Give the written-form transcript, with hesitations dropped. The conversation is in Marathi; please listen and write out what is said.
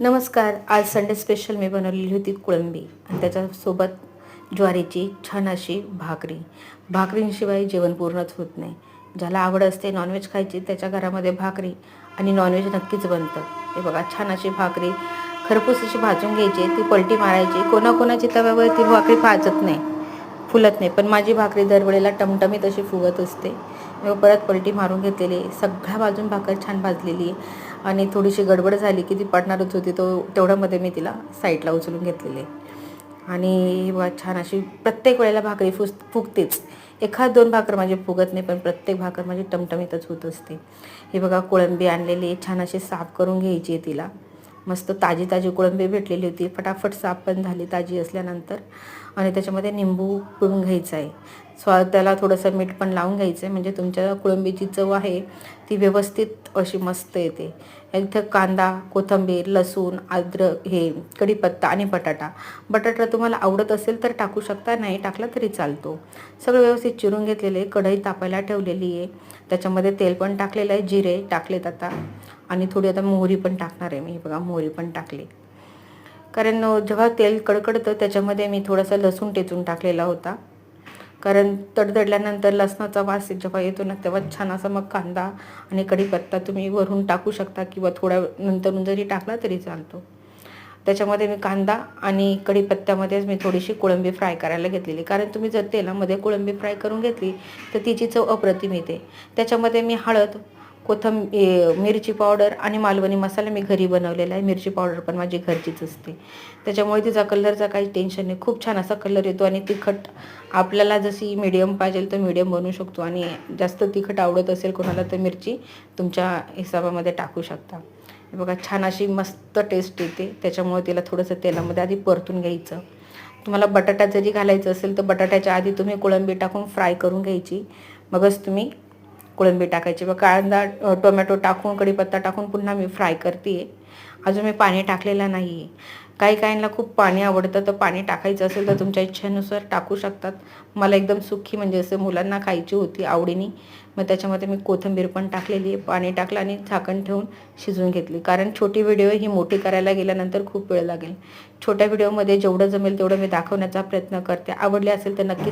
नमस्कार. आज संडे स्पेशल मी बनवलेली होती कोळंबी आणि त्याच्यासोबत ज्वारीची छान अशी भाकरी. भाकरींशिवाय जेवण पूर्णच होत नाही. ज्याला आवड असते नॉनव्हेज खायची त्याच्या घरामध्ये भाकरी आणि नॉनव्हेज नक्कीच बनतं. हे बघा छान अशी भाकरी खरपूस अशी भाजून घ्यायची, ती पलटी मारायची. कोणाकोणाची तव्यावर ती भाकरी भाजत नाही, फुलत नाही, पण माझी भाकरी दरवेळेला टमटमीत अशी फुगत असते. परत पलटी मारून घेतलेली, सगळ्या बाजून भाकर छान भाजलेली आणि थोडीशी गडबड झाली की ती पडणारच होती, तेवढ्यामध्ये मी तिला साईडला उचलून घेतलेली. आणि बघा छान अशी प्रत्येक वेळेला भाकरी फुगतेच. एखाद दोन भाकर माझी फुगत नाही, पण प्रत्येक भाकर माझी टमटमीतच होत असते. हे बघा कोळंबी आणलेली छान अशी साफ करून घ्यायची आहे तिला. मस्त ताजी ताजी कोळंबी भेटलेली होती, फटाफट साफ पण झाली ताजी असल्यानंतर. आणि त्याच्यामध्ये निंबू पिळून घ्यायचं आहे. त्याला थोडंसं मीठ पण लावून घ्यायचं आहे, म्हणजे तुमच्या कोळंबीची चव आहे ती व्यवस्थित अशी मस्त येते. इथं कांदा, कोथिंबीर, लसूण, अद्रक, हे कढीपत्ता आणि बटाटा तुम्हाला आवडत असेल तर टाकू शकता, नाही टाकला तरी चालतो. सगळं व्यवस्थित चिरून घेतलेले, कढई तापायला ठेवलेली आहे. त्याच्यामध्ये तेल पण टाकलेलं आहे, जिरे टाकलेत आता आणि थोडी आता मोहरी पण टाकणार आहे मी. बघा मोहरी पण टाकली, कारण जेव्हा तेल कडकडतं त्याच्यामध्ये मी थोडासा लसूण टेचून टाकलेला होता, कारण तडतडल्यानंतर लसणाचा वास जेव्हा येतो ना तेव्हा छान असा मग कांदा आणि कढीपत्ता तुम्ही वरून टाकू शकता किंवा थोड्या नंतरून जरी टाकला तरी चालतो. त्याच्यामध्ये मी कांदा आणि कढीपत्त्यामध्येच मी थोडीशी कोळंबी फ्राय करायला घेतलेली, कारण तुम्ही जर तेलामध्ये कोळंबी फ्राय करून घेतली तर तिची चव अप्रतिम येते. त्याच्यामध्ये मी हळद, मिरची पावडर आणि मालवणी मसाला मी घरी बनवलेला आहे. मिरची पावडर पण माझी घरचीच असते, त्याच्यामुळे तिचा कलरचा काही टेन्शन नाही. खूप छान असा कलर येतो आणि तिखट आपल्याला जशी मीडियम पाहिजे तर मीडियम बनवू शकतो, आणि जास्त तिखट आवडत असेल कोणाला तर मिरची तुमच्या हिसाबामध्ये टाकू शकता. बघा छान अशी मस्त टेस्ट येते, त्याच्यामुळे तिला थोडंसं तेलामध्ये आधी परतून घ्यायचं. तुम्हाला बटाटा जरी घालायचं असेल तर बटाट्याच्या आधी तुम्ही कोळंबी टाकून फ्राय करून घ्यायची, मगच तुम्ही कोळंबी टाकायची. व कांदा, टोमॅटो टाकून कढीपत्ता टाकून पुन्हा मी फ्राय करते आहे. अजून मी पाणी टाकलेलं नाही आहे. काही काहींना खूप पाणी आवडतं, तर पाणी टाकायचं असेल तर तुमच्या इच्छेनुसार टाकू शकतात. मला एकदम सुकी म्हणजे असं मुलांना खायची होती आवडीने, मग त्याच्यामध्ये मी कोथिंबीर पण टाकलेली आहे, पाणी टाकलं आणि झाकण ठेवून शिजवून घेतली. कारण छोटी व्हिडिओ ही मोठी करायला गेल्यानंतर खूप वेळ लागेल. छोट्या व्हिडिओमध्ये जेवढं जमेल तेवढं मी दाखवण्याचा प्रयत्न करते. आवडले असेल तर नक्की